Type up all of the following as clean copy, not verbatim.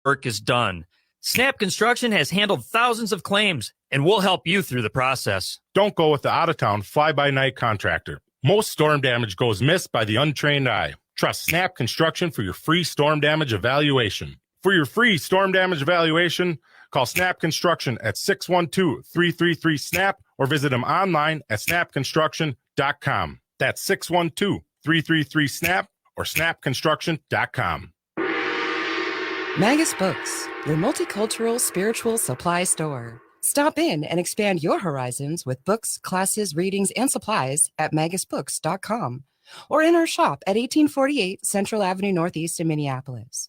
work is done. Snap Construction has handled thousands of claims, and we'll help you through the process. Don't go with the out-of-town fly-by-night contractor. Most storm damage goes missed by the untrained eye. Trust Snap Construction for your free storm damage evaluation. For your free storm damage evaluation, call Snap Construction at 612-333-SNAP or visit them online at snapconstruction.com. That's 612-333-SNAP or snapconstruction.com. Magus Books, your multicultural spiritual supply store. Stop in and expand your horizons with books, classes, readings, and supplies at magusbooks.com or in our shop at 1848 Central Avenue Northeast in Minneapolis.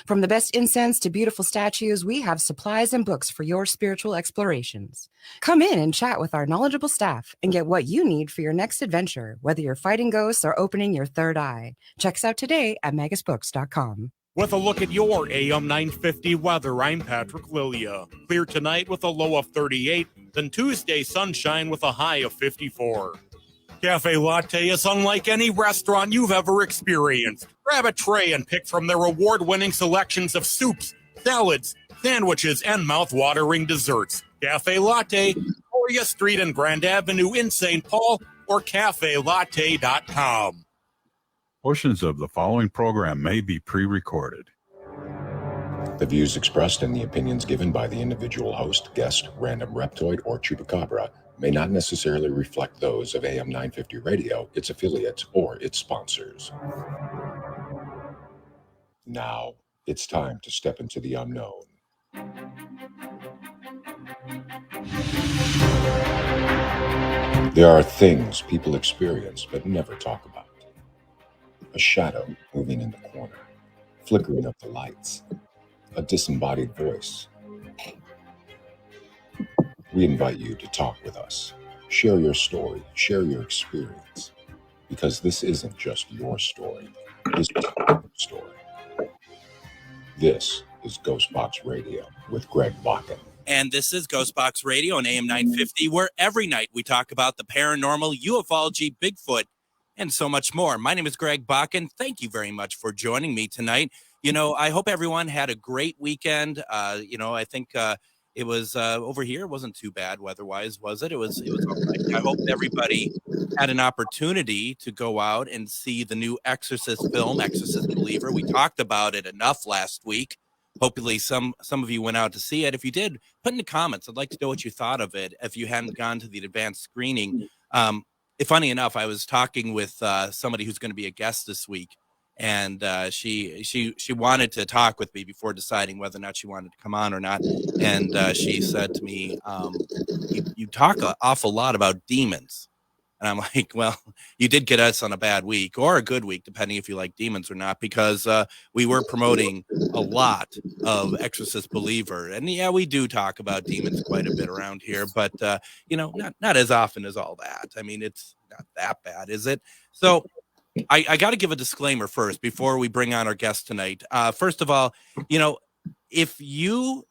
From the best incense to beautiful statues, we have supplies and books for your spiritual explorations. Come in and chat with our knowledgeable staff and get what you need for your next adventure, whether you're fighting ghosts or opening your third eye. Check us out today at magusbooks.com. With a look at your AM 950 weather, I'm Patrick Lilia. Clear tonight with a low of 38, then Tuesday sunshine with a high of 54. Cafe Latte is unlike any restaurant you've ever experienced. Grab a tray and pick from their award-winning selections of soups, salads, sandwiches, and mouth-watering desserts. Cafe Latte, Victoria Street and Grand Avenue in St. Paul, or cafelatte.com. Portions of the following program may be pre-recorded. The views expressed and the opinions given by the individual host, guest, random reptoid, or chupacabra may not necessarily reflect those of AM 950 Radio, its affiliates, or its sponsors. Now, it's time to step into the unknown. There are things people experience but never talk about. A shadow moving in the corner, flickering of the lights, a disembodied voice. We invite you to talk with us. Share your story, share your experience, because this isn't just your story, this is our story. This is Ghostbox Radio with Greg Bakken. And this is Ghostbox Radio on AM 950, where every night we talk about the paranormal, ufology, Bigfoot, and so much more. My name is Greg Bakken. Thank you very much for joining me tonight. I hope everyone had a great weekend. I think it was over here. It wasn't too bad weather-wise, was it? It was all right. I hope everybody had an opportunity to go out and see the new Exorcist film, Exorcist Believer. We talked about it enough last week. Hopefully some of you went out to see it. If you did, put in the comments. I'd like to know what you thought of it if you hadn't gone to the advanced screening. Funny enough, I was talking with somebody who's going to be a guest this week, and she wanted to talk with me before deciding whether or not she wanted to come on or not. And she said to me, you talk an awful lot about demons. And I'm like, well, you did get us on a bad week or a good week, depending if you like demons or not, because we were promoting a lot of Exorcist Believer. And yeah, we do talk about demons quite a bit around here, but, not as often as all that. I mean, it's not that bad, is it? So I got to give a disclaimer first before we bring on our guest tonight. First of all, if you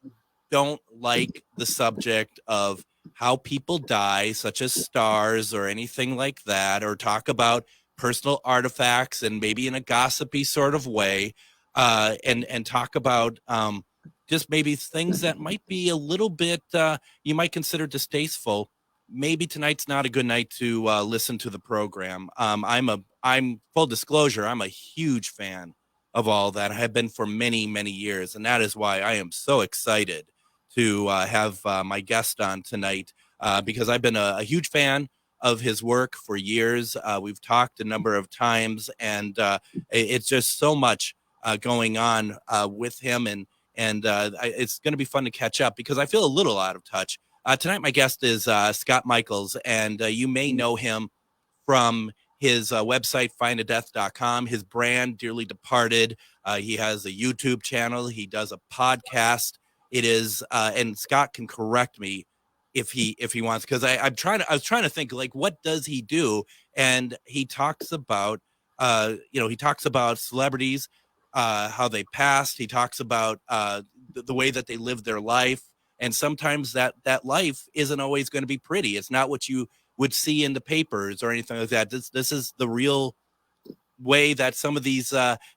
don't like the subject of how people die, such as stars or anything like that, or talk about personal artifacts and maybe in a gossipy sort of way, and talk about just maybe things that might be a little bit you might consider distasteful, maybe tonight's not a good night to listen to the program. I'm full disclosure, I'm a huge fan of all that. I have been for many, many years, and that is why I am so excited to have my guest on tonight, because I've been a huge fan of his work for years. We've talked a number of times, and it's just so much going on with him, and it's going to be fun to catch up because I feel a little out of touch. Tonight, my guest is Scott Michaels, and you may know him from his website, findadeath.com, his brand, Dearly Departed. He has a YouTube channel. He does a podcast. It is, and Scott can correct me if he wants, because I was trying to think, like, what does he do? And he talks about, he talks about celebrities, how they passed. He talks about the way that they live their life, and sometimes that life isn't always going to be pretty. It's not what you would see in the papers or anything like that. This is the real way that some of these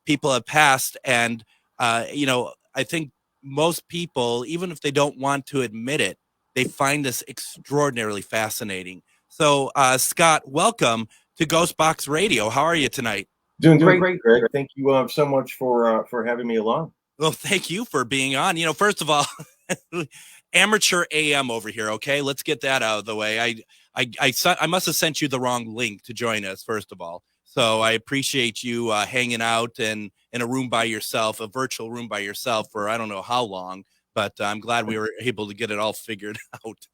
people have passed, and I think most people, even if they don't want to admit it, they find this extraordinarily fascinating. So, Scott, welcome to Ghostbox Radio. How are you tonight? Doing great, Greg. Thank you so much for having me along. Well, thank you for being on. First of all, amateur AM over here. Okay, let's get that out of the way. I must have sent you the wrong link to join us. First of all, so I appreciate you hanging out in a room by yourself, a virtual room by yourself for I don't know how long, but I'm glad we were able to get it all figured out.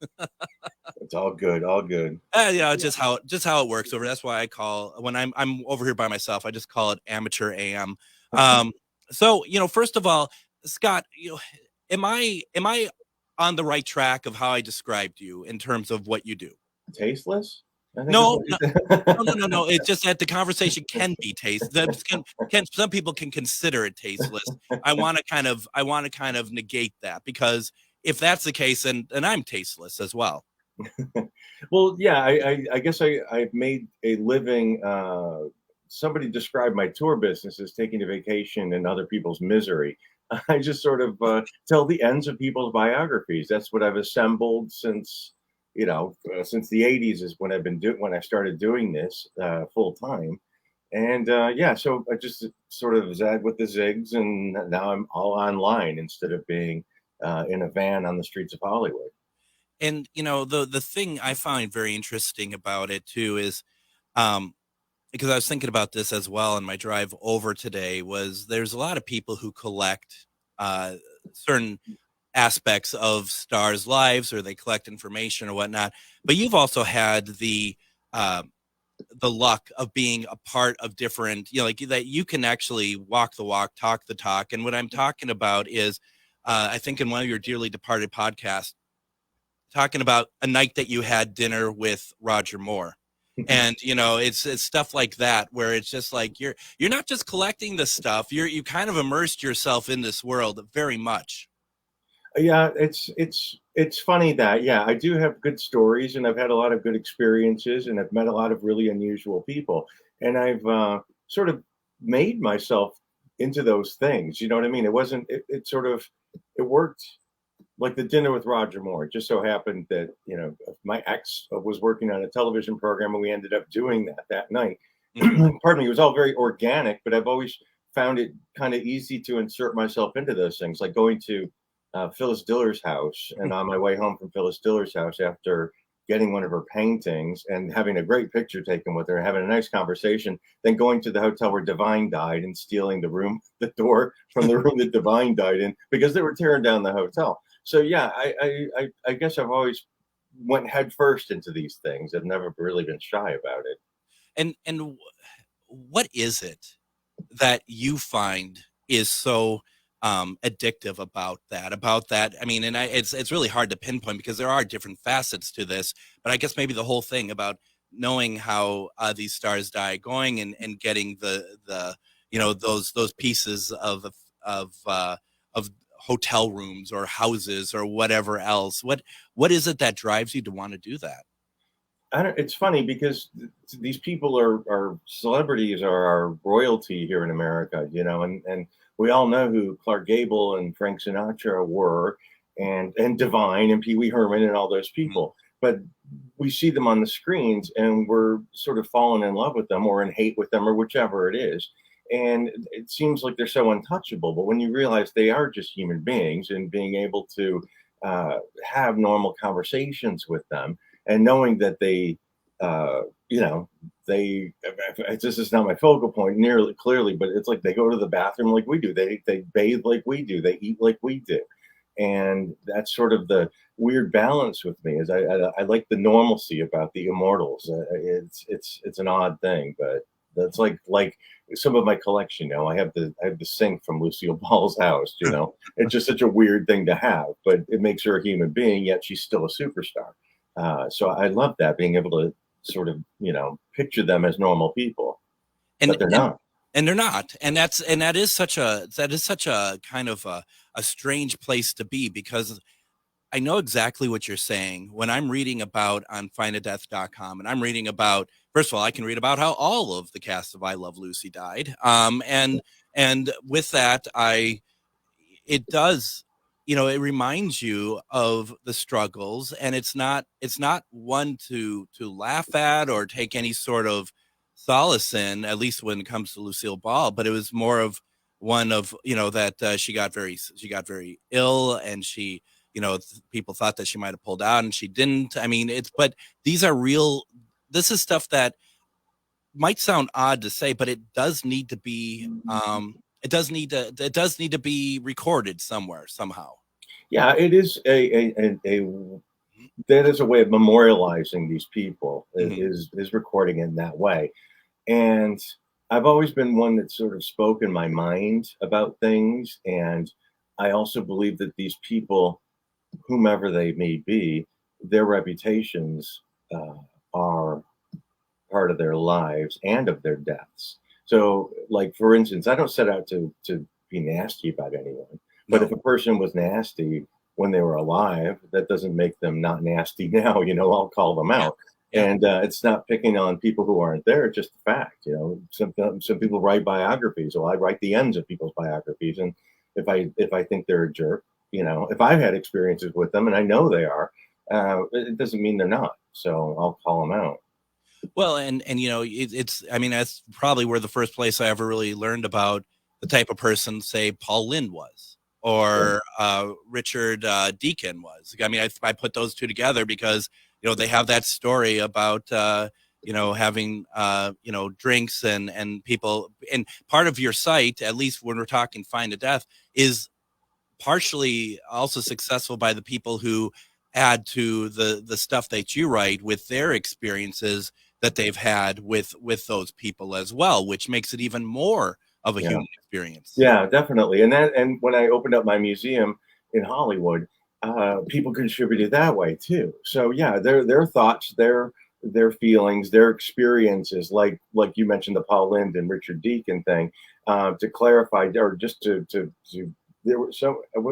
It's all good, all good. Just how it works over. That's why I call when I'm over here by myself. I just call it amateur AM. So first of all, Scott, am I on the right track of how I described you in terms of what you do? Tasteless? No. It's just that the conversation can be tasteless. Some people can consider it tasteless. I want to kind of negate that, because if that's the case, then I'm tasteless as well. Well, yeah, I guess I've made a living. Somebody described my tour business as taking a vacation in other people's misery. I just sort of tell the ends of people's biographies. That's what I've assembled since since the 80s is when when I started doing this full time. And so I just sort of zag with the zigs, and now I'm all online instead of being in a van on the streets of Hollywood. And the thing I find very interesting about it too is because I was thinking about this as well in my drive over today, was there's a lot of people who collect certain aspects of stars' lives, or they collect information or whatnot. But you've also had the luck of being a part of different, like that you can actually walk the walk, talk the talk. And what I'm talking about is, I think in one of your dearly departed podcasts, talking about a night that you had dinner with Roger Moore. And it's stuff like that where it's just like you're not just collecting the stuff, you kind of immersed yourself in this world very much. Yeah, it's funny that I do have good stories, and I've had a lot of good experiences, and I've met a lot of really unusual people, and I've sort of made myself into those things. You know what I mean? It wasn't. It worked. Like the dinner with Roger Moore. It just so happened that, my ex was working on a television program, and we ended up doing that night. Mm-hmm. Pardon me. It was all very organic, but I've always found it kind of easy to insert myself into those things, like going to Phyllis Diller's house, and on my way home from Phyllis Diller's house after getting one of her paintings and having a great picture taken with her, having a nice conversation, then going to the hotel where Divine died and stealing the door from the room that Divine died in, because they were tearing down the hotel. So I guess I've always went head first into these things. I've never really been shy about it. And what is it that you find is so addictive about that? I mean, and it's really hard to pinpoint, because there are different facets to this, but I guess maybe the whole thing about knowing how these stars die, going and getting the those pieces of hotel rooms or houses or whatever else. What is it that drives you to want to do that? It's funny, because these people are celebrities, are our royalty here in America, and we all know who Clark Gable and Frank Sinatra were, and Divine and Pee Wee Herman and all those people. Mm-hmm. But we see them on the screens, and we're sort of falling in love with them, or in hate with them, or whichever it is. And it seems like they're so untouchable, but when you realize they are just human beings, and being able to have normal conversations with them, and knowing that they, this is not my focal point nearly clearly, but it's like they go to the bathroom like we do. They bathe like we do. They eat like we do. And that's sort of the weird balance with me, is I like the normalcy about the immortals. It's an odd thing, but that's like some of my collection. I have the sink from Lucille Ball's house. It's just such a weird thing to have, but it makes her a human being, yet she's still a superstar. So I love that, being able to sort of picture them as normal people, but they're not. And they're not, and that is such a kind of a strange place to be, because I know exactly what you're saying. When I'm reading about on findadeath.com, and I'm reading about, first of all, I can read about how all of the cast of I Love Lucy died. And with that, it does it reminds you of the struggles, and it's not one to laugh at or take any sort of solace in, at least when it comes to Lucille Ball, but it was more of one of, that she got very ill, and she, people thought that she might have pulled out and she didn't. I mean, but these are real, this is stuff that might sound odd to say, but it does need to be, it does need to be recorded somewhere, somehow. Yeah, it is that is a way of memorializing these people, is recording in that way. And I've always been one that sort of spoke in my mind about things. And I also believe that these people, whomever they may be, their reputations are part of their lives and of their deaths. So, like, for instance, I don't set out to be nasty about anyone. But if a person was nasty when they were alive, that doesn't make them not nasty now. I'll call them out. Yeah. And it's not picking on people who aren't there. It's just a fact. Some people write biographies. Well, I write the ends of people's biographies. And if I think they're a jerk, if I've had experiences with them and I know they are, it doesn't mean they're not. So I'll call them out. Well, and that's probably where the first place I ever really learned about the type of person, say, Paul Lynde was, or Richard Deacon was. I mean, I put those two together because, they have that story about, having, drinks and people. And part of your site, at least when we're talking Fine to Death, is partially also successful by the people who add to the stuff that you write with their experiences that they've had with those people as well, which makes it even more of a human experience. Yeah, definitely. And when I opened up my museum in Hollywood, people contributed that way too. So yeah, their thoughts, their feelings, their experiences, like you mentioned the Paul Lynde and Richard Deacon thing, to clarify, or just to there was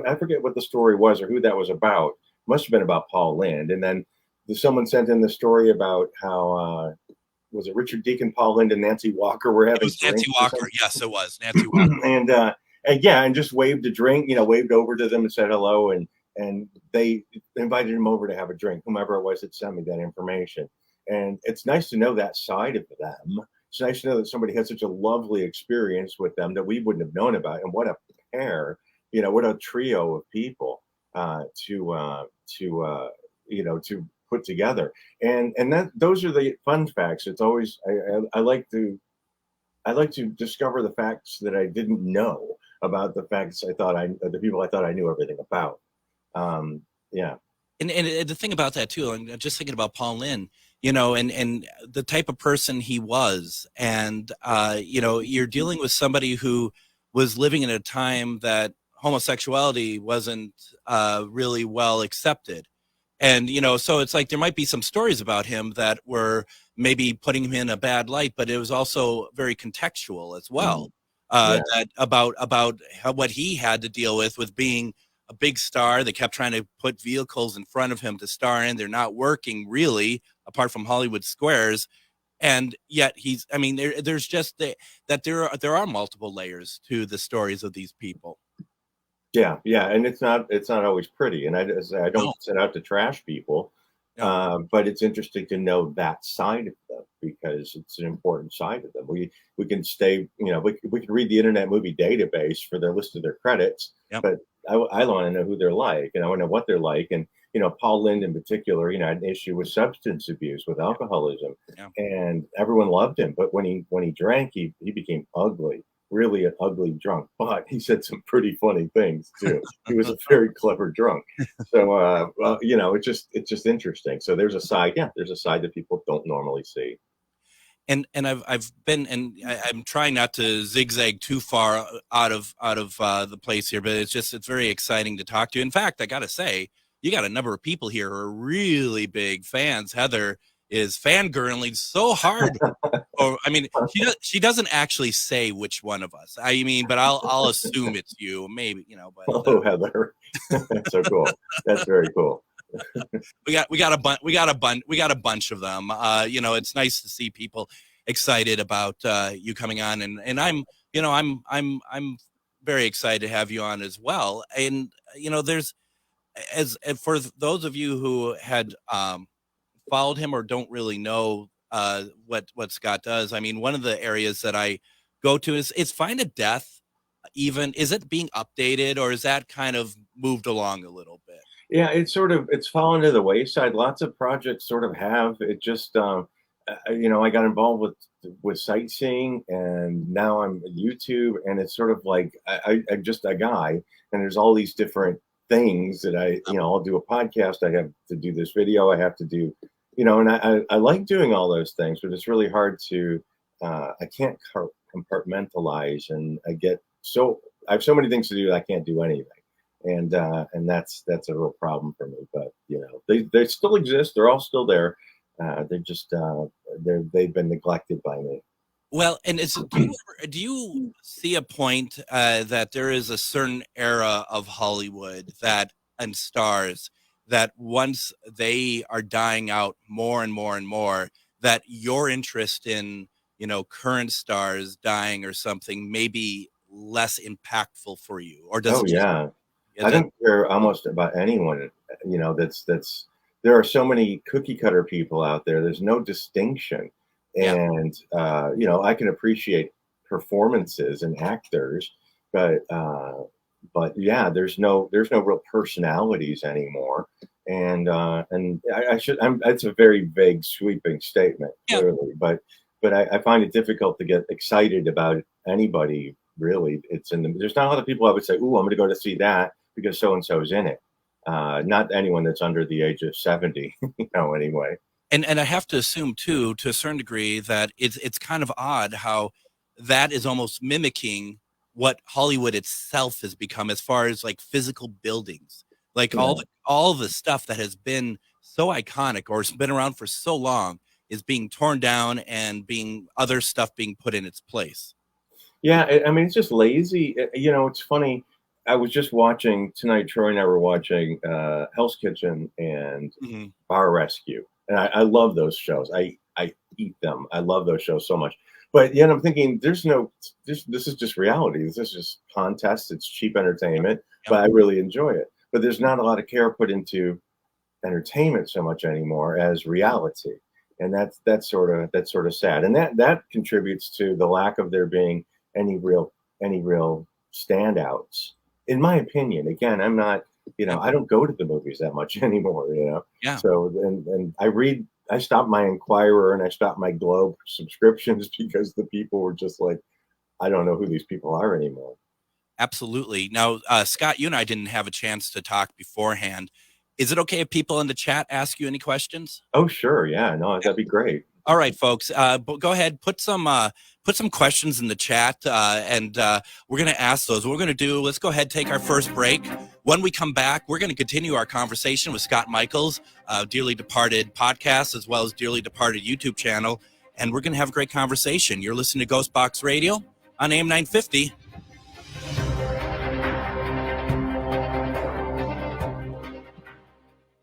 I forget what the story was or who that was about. Must have been about Paul Lynde. And then someone sent in the story about how was it Richard Deacon, Paul Lynde, and Nancy Walker were having drinks. Nancy Walker, yes, it was Nancy Walker. and just waved a drink, waved over to them and said hello, and they invited him over to have a drink, whomever it was that sent me that information. And it's nice to know that side of them. It's nice to know that somebody had such a lovely experience with them that we wouldn't have known about. And what a pair, what a trio of people to put together. And that those are the fun facts. It's always I like to discover the facts that I didn't know about the facts the people I thought I knew everything about. Yeah. And the thing about that too, I'm just thinking about Paul Lynde, and the type of person he was, and you're dealing with somebody who was living in a time that homosexuality wasn't really well accepted. And, so it's like there might be some stories about him that were maybe putting him in a bad light, but it was also very contextual as well. That about what he had to deal with being a big star. They kept trying to put vehicles in front of him to star in. They're not working really, apart from Hollywood Squares. And yet there's just that there are multiple layers to the stories of these people. Yeah, and it's not always pretty, and I don't set out to trash people, but it's interesting to know that side of them because it's an important side of them. We can stay, we can read the Internet Movie Database for their list of their credits, but I want to know who they're like, and I want to know what they're like, and Paul Lynde in particular, had an issue with substance abuse, with alcoholism, and everyone loved him, but when he drank, he became ugly. Really an ugly drunk, but he said some pretty funny things too. He was a very clever drunk. So, it's just interesting. So there's a side that people don't normally see. And I've been, and I'm trying not to zigzag too far out of the place here, but it's very exciting to talk to. In fact, I got to say, you got a number of people here who are really big fans. Heather is fangirling so hard. She doesn't actually say which one of us. But I'll assume it's you, maybe, but Heather. That's so cool. That's very cool. we got a bunch of them. It's nice to see people excited about you coming on, and I'm very excited to have you on as well. And, there's, for those of you who had followed him or don't really know what Scott does, I mean, one of the areas that I go to is Find a Death. Even, is it being updated, or is that kind of moved along a little bit? Yeah, it's fallen to the wayside. Lots of projects sort of have. It just I got involved with sightseeing, and now I'm YouTube, and it's sort of like I'm just a guy, and there's all these different things that I'll do a podcast, I have to do this video, I have to do, and I like doing all those things, but it's really hard to I can't compartmentalize, and I have so many things to do that I can't do anything. And that's a real problem for me. But they still exist. They're all still there. They're just they've been neglected by me. Well, and do you see a point that there is a certain era of Hollywood and stars that once they are dying out more and more and more, that your interest in current stars dying or something may be less impactful for you, or does? Oh yeah. I don't care almost about anyone, that's there are so many cookie cutter people out there. There's no distinction. And, I can appreciate performances and actors, but yeah, there's no real personalities anymore. And it's a very vague, sweeping statement, clearly, but I find it difficult to get excited about anybody. Really, there's not a lot of people I would say, "Ooh, I'm going to go to see that because so and so is in it." Not anyone that's under the age of 70, anyway. And I have to assume too, to a certain degree, that it's kind of odd how that is almost mimicking what Hollywood itself has become, as far as like physical buildings, like all the stuff that has been so iconic or has been around for so long is being torn down and other stuff being put in its place. Yeah, I mean, it's just lazy. It's funny. I was just watching tonight. Troy and I were watching Hell's Kitchen and Bar Rescue, and I love those shows. I eat them. I love those shows so much. But yet I'm thinking, this is just reality. This is just contests. It's cheap entertainment, but I really enjoy it. But there's not a lot of care put into entertainment so much anymore as reality, and that's sort of sad. And that contributes to the lack of there being any real standouts, in my opinion. Again, I'm not, I don't go to the movies that much anymore, Yeah. So and I stopped my Inquirer and I stopped my Globe subscriptions because the people were just like, I don't know who these people are anymore. Absolutely. Now, Scott, you and I didn't have a chance to talk beforehand. Is it okay if people in the chat ask you any questions? Oh, sure. Yeah, no, that'd be great. All right, folks, go ahead, put some questions in the chat, and we're going to ask those. What we're going to do, let's go ahead, take our first break. When we come back, we're going to continue our conversation with Scott Michaels, Dearly Departed podcast, as well as Dearly Departed YouTube channel, and we're going to have a great conversation. You're listening to Ghostbox Radio on AM 950.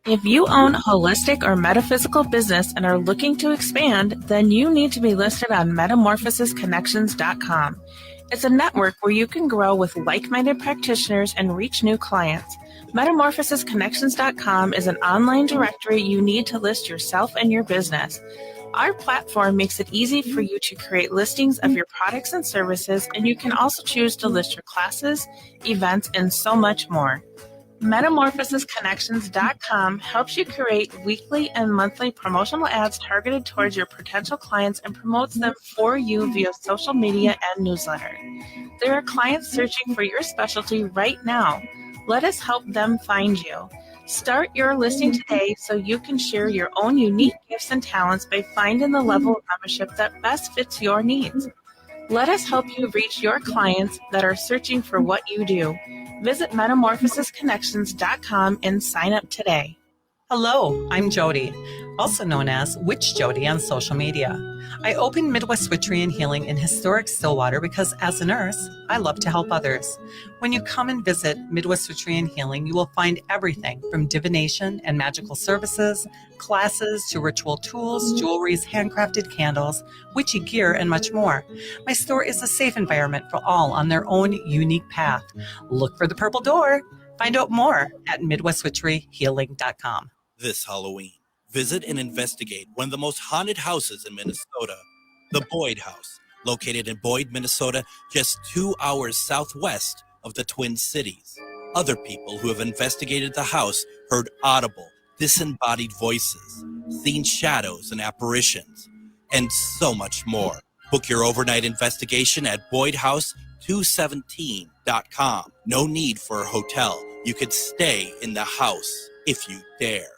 If you own a holistic or metaphysical business and are looking to expand, then you need to be listed on metamorphosisconnections.com. It's a network where you can grow with like-minded practitioners and reach new clients. Metamorphosisconnections.com is an online directory you need to list yourself and your business. Our platform makes it easy for you to create listings of your products and services, and you can also choose to list your classes, events, and so much more. Metamorphosisconnections.com helps you create weekly and monthly promotional ads targeted towards your potential clients and promotes them for you via social media and newsletter. There are clients searching for your specialty right now. Let us help them find you. Start your listing today so you can share your own unique gifts and talents by finding the level of membership that best fits your needs. Let us help you reach your clients that are searching for what you do. Visit metamorphosisconnections.com and sign up today. Hello, I'm Jody, also known as Witch Jody on social media. I opened Midwest Witchery and Healing in historic Stillwater because as a nurse, I love to help others. When you come and visit Midwest Witchery and Healing, you will find everything from divination and magical services, classes to ritual tools, jewelries, handcrafted candles, witchy gear, and much more. My store is a safe environment for all on their own unique path. Look for the purple door. Find out more at MidwestWitcheryHealing.com. This Halloween, visit and investigate one of the most haunted houses in Minnesota, the Boyd House, located in Boyd, Minnesota, just 2 hours southwest of the Twin Cities. Other people who have investigated the house heard audible, disembodied voices, seen shadows and apparitions, and so much more. Book your overnight investigation at BoydHouse217.com. No need for a hotel. You could stay in the house if you dare.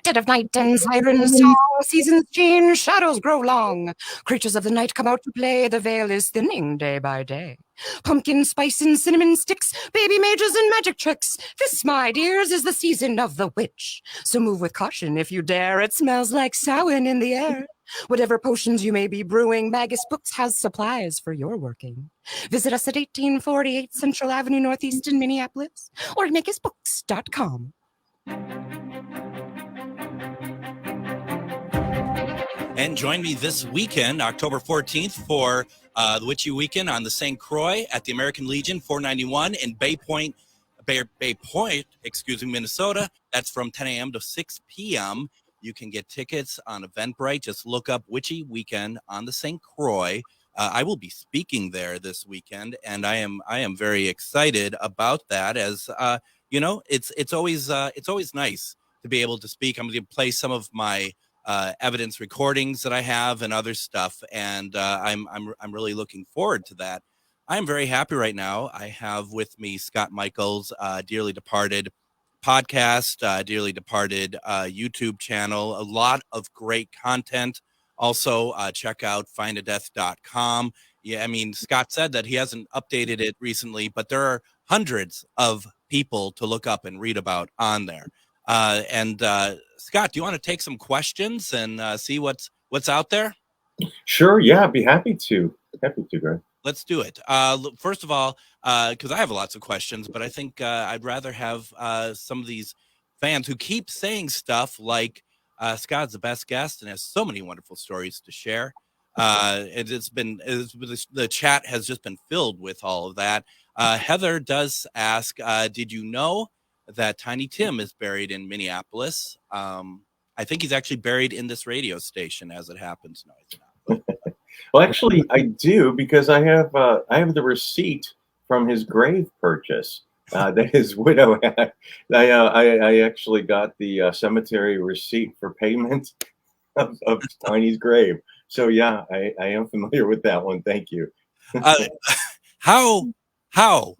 Dead of night and sirens song, seasons change, shadows grow long. Creatures of the night come out to play, the veil is thinning day by day. Pumpkin spice and cinnamon sticks, baby mages and magic tricks. This, my dears, is the season of the witch. So move with caution if you dare, it smells like Samhain in the air. Whatever potions you may be brewing, Magus Books has supplies for your working. Visit us at 1848 Central Avenue Northeast in Minneapolis or magusbooks.com. And join me this weekend, October 14th, for the Witchy Weekend on the St. Croix at the American Legion 491 in Bay Point, Minnesota. That's from 10 a.m. to 6 p.m. You can get tickets on Eventbrite. Just look up Witchy Weekend on the St. Croix. I will be speaking there this weekend, and I am very excited about that. As you know, it's always nice to be able to speak. I'm going to play some of my evidence recordings that I have and other stuff, and I'm really looking forward to that. I'm very happy right now. I have with me Scott Michaels, Dearly Departed podcast, Dearly Departed YouTube channel, a lot of great content. Also, check out findadeath.com. Yeah, I mean, Scott said that he hasn't updated it recently, but there are hundreds of people to look up and read about on there. And Scott, do you want to take some questions and see what's out there? Sure. Yeah, I'd be happy to. Greg. Let's do it. First of all, because I have lots of questions, but I think I'd rather have some of these fans who keep saying stuff like Scott's the best guest and has so many wonderful stories to share. The chat has just been filled with all of that. Heather does ask, did you know that Tiny Tim is buried in Minneapolis? I think he's actually buried in this radio station, as it happens. No, he's not. Well, actually, I do, because I have the receipt from his grave purchase that his widow had. I actually got the cemetery receipt for payment of Tiny's grave. So yeah, I am familiar with that one. Thank you. How do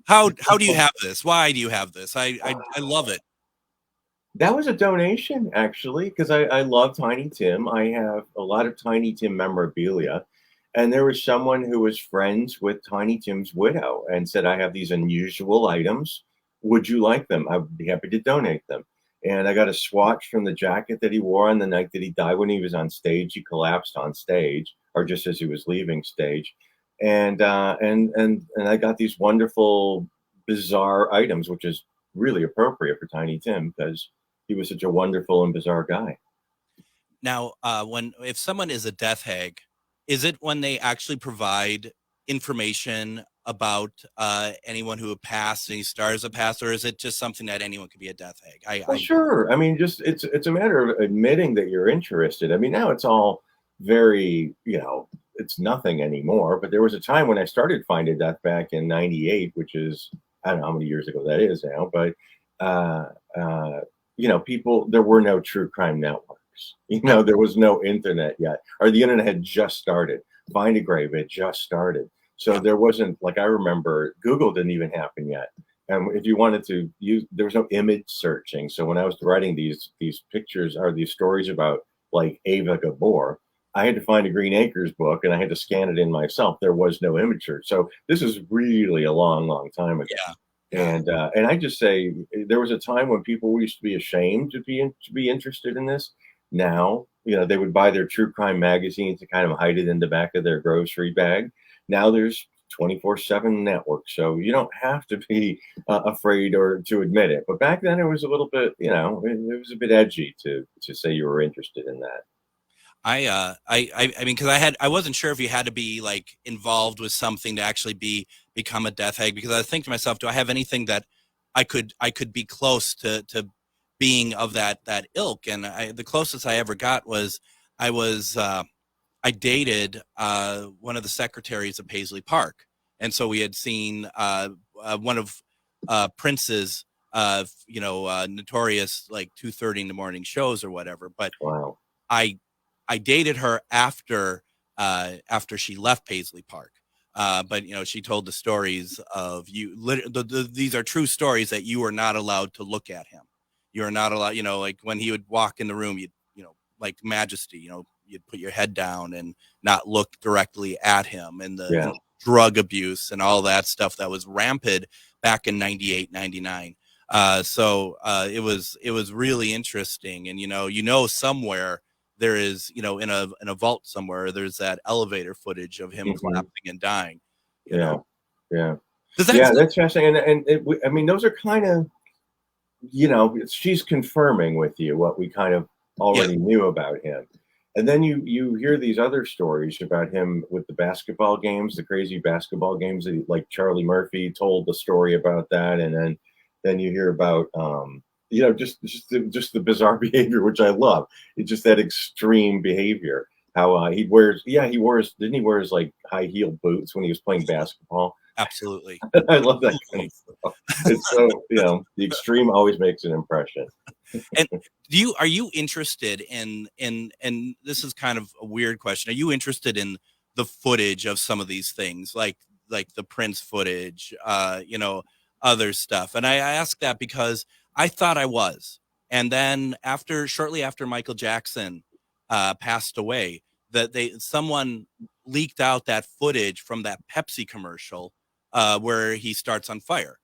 you have this? Why do you have this? I love it. That was a donation, actually, because I love Tiny Tim. I have a lot of Tiny Tim memorabilia. And there was someone who was friends with Tiny Tim's widow and said, I have these unusual items. Would you like them? I'd be happy to donate them. And I got a swatch from the jacket that he wore on the night that he died. When he was on stage, he collapsed on stage, or just as he was leaving stage. And I got these wonderful, bizarre items, which is really appropriate for Tiny Tim because he was such a wonderful and bizarre guy. Now, if someone is a death hag, is it when they actually provide information about anyone who have passed, any stars have passed, or is it just something that anyone could be a death hag? Sure. I mean, just it's a matter of admitting that you're interested. I mean, now it's all very, it's nothing anymore. But there was a time when I started Finding Death back in '98, which is, I don't know how many years ago that is now, but there were no true crime networks. There was no internet yet, or the internet had just started. Find a Grave had just started. So there wasn't, like, I remember Google didn't even happen yet. And if you wanted to use, there was no image searching. So when I was writing these pictures or these stories about, like, Ava Gabor, I had to find a Green Acres book and I had to scan it in myself. There was no image search. So this is really a long, long time ago. Yeah. And I just say there was a time when people used to be ashamed to be interested in this. Now, they would buy their true crime magazines to kind of hide it in the back of their grocery bag. Now there's 24/7 networks, so you don't have to be afraid or to admit it. But back then, it was a little bit, it was a bit edgy to say you were interested in that. I mean, because I wasn't sure if you had to be like involved with something to actually become a death hag, because I think to myself, do I have anything that I could be close to being of that ilk? And the closest I ever got was I dated one of the secretaries of Paisley Park, and so we had seen one of Prince's notorious like 2:30 in the morning shows or whatever. But wow. I dated her after she left Paisley Park. But she told the stories of you. These are true stories that you are not allowed to look at him. You're not allowed, like when he would walk in the room, like Majesty, you'd put your head down and not look directly at him, and the drug abuse and all that stuff that was rampant back in 98, 99. So it was really interesting. And, somewhere there is, in a vault somewhere, there's that elevator footage of him collapsing and dying. Yeah. That's fascinating. And those are kind of, she's confirming with you what we kind of already knew about him. And then you hear these other stories about him with the basketball games, the crazy basketball games, like Charlie Murphy told the story about that. And then you hear about, just the bizarre behavior, which I love. It's just that extreme behavior. How he wears his like high heel boots when he was playing basketball? Absolutely. I love that kind of stuff. It's so, the extreme always makes an impression. And are you interested in this is kind of a weird question. Are you interested in the footage of some of these things, like the Prince footage, other stuff? And I ask that because I thought I was. And then shortly after Michael Jackson passed away, someone leaked out that footage from that Pepsi commercial where he starts on fire.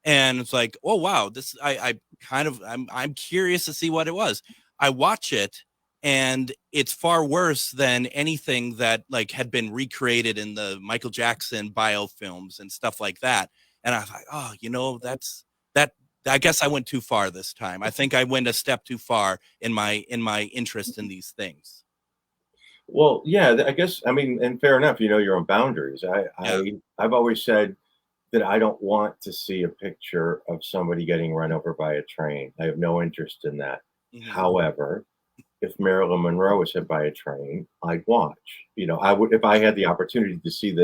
And it's like, oh wow, this I'm curious to see what it was. I watch it, and it's far worse than anything that like had been recreated in the Michael Jackson biofilms and stuff like that. And I was like, oh, that's that. I guess I went too far this time. I think I went a step too far in my interest in these things. Well, yeah, I guess, and fair enough, your own boundaries. I've always said that I don't want to see a picture of somebody getting run over by a train. I have no interest in that. Mm-hmm. However, if Marilyn Monroe was hit by a train, I'd watch. I would, if I had the opportunity to see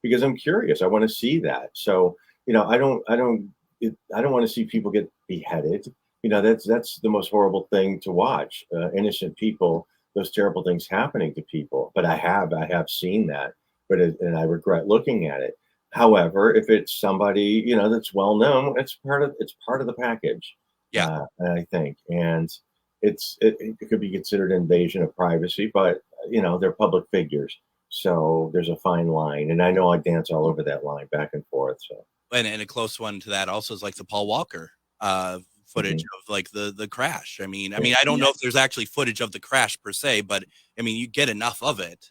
because I'm curious. I want to see that. So, I don't want to see people get beheaded. That's the most horrible thing to watch. Innocent people, those terrible things happening to people. But I have seen that. And I regret looking at it. However, if it's somebody that's well known, it's part of the package. Yeah, I think, and it could be considered invasion of privacy, but they're public figures, so there's a fine line, and I know I dance all over that line back and forth. So, and a close one to that also is like the Paul Walker footage of like the crash. I don't know if there's actually footage of the crash per se, but you get enough of it.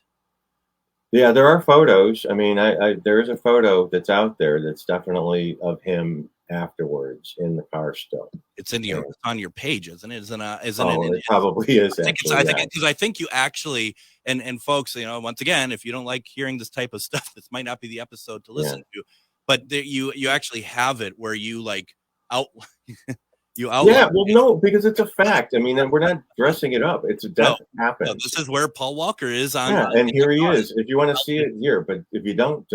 Yeah, there are photos. There is a photo that's out there that's definitely of him afterwards in the car still. It's on your page, isn't it? It probably is. I think you actually, and folks, once again, if you don't like hearing this type of stuff, this might not be the episode to listen to. But you actually have it where you like out. Yeah, well, no, because it's a fact. We're not dressing it up. It's a death happens. No, this is where Paul Walker is on. Yeah, and here he is. If you want to see it, here. But if you don't.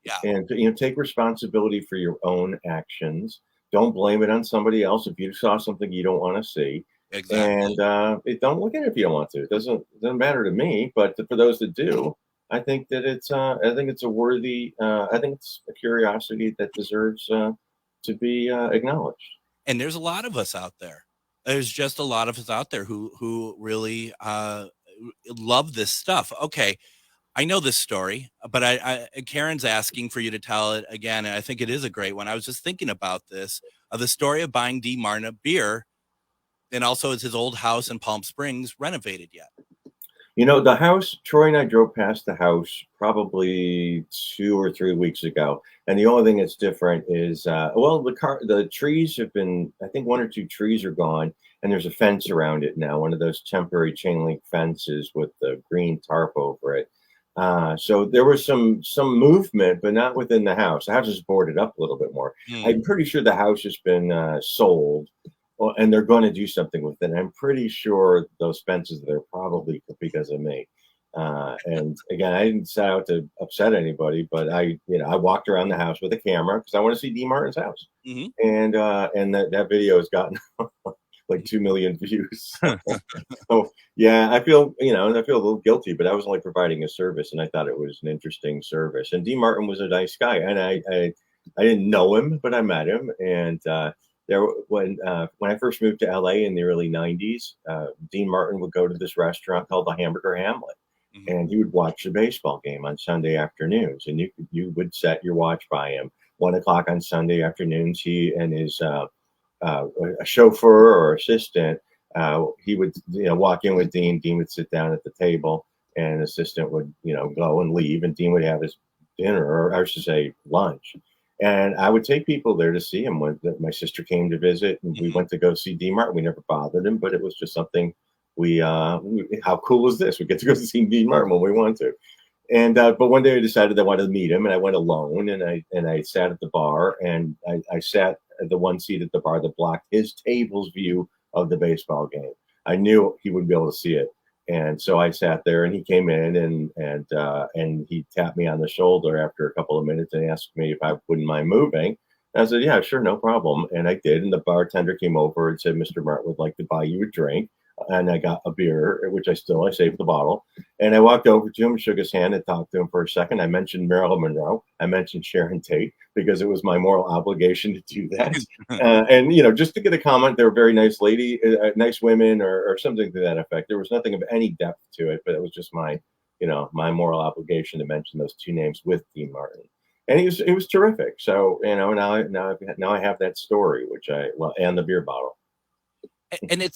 Yeah. And take responsibility for your own actions. Don't blame it on somebody else if you saw something you don't want to see. Exactly. And don't look at it if you don't want to. It doesn't matter to me. But for those that do, I think that it's a worthy. I think it's a curiosity that deserves to be acknowledged. And there's a lot of us out there. There's just a lot of us out there who really love this stuff. Okay, I know this story, but Karen's asking for you to tell it again, and I think it is a great one. I was just thinking about this, the story of buying D. Martin a beer, and also is his old house in Palm Springs renovated yet? The house, Troy and I drove past the house probably 2 or 3 weeks ago. And the only thing that's different is, the trees have been, I think 1 or 2 trees are gone, and there's a fence around it now, one of those temporary chain link fences with the green tarp over it. So there was some movement, but not within the house. The house is boarded up a little bit more. I'm pretty sure the house has been sold. Well, and they're going to do something with it. I'm pretty sure those fences are probably because of me. And again, I didn't set out to upset anybody, but I walked around the house with a camera because I want to see D. Martin's house. And that video has gotten like 2 million views. So yeah, I feel a little guilty, but I was only providing a service, and I thought it was an interesting service. And D. Martin was a nice guy, and I didn't know him, but I met him, and when I first moved to LA in the early 90s, Dean Martin would go to this restaurant called the Hamburger Hamlet, and he would watch the baseball game on Sunday afternoons, and you would set your watch by him. 1:00 on Sunday afternoons, he and his a chauffeur or assistant, he would walk in with Dean. Dean would sit down at the table, and an assistant would go and leave, and Dean would have his dinner, or I should say lunch. And I would take people there to see him when my sister came to visit, and we went to go see D. Martin. We never bothered him, but it was just something how cool is this? We get to go see D. Martin when we want to. And but one day I decided I wanted to meet him, and I went alone, and I sat at the bar, and I sat at the one seat at the bar that blocked his table's view of the baseball game. I knew he would be able to see it. And so I sat there, and he came in, and he tapped me on the shoulder after a couple of minutes and asked me if I wouldn't mind moving. And I said, yeah, sure, no problem. And I did. And the bartender came over and said, Mr. Martin would like to buy you a drink. And I got a beer, which I saved the bottle. And I walked over to him, shook his hand, and talked to him for a second. I mentioned Marilyn Monroe. I mentioned Sharon Tate because it was my moral obligation to do that. And just to get a comment, they were very nice nice women, or something to that effect. There was nothing of any depth to it, but it was just my moral obligation to mention those 2 names with Dean Martin. And he was terrific. So now I have that story, and the beer bottle. And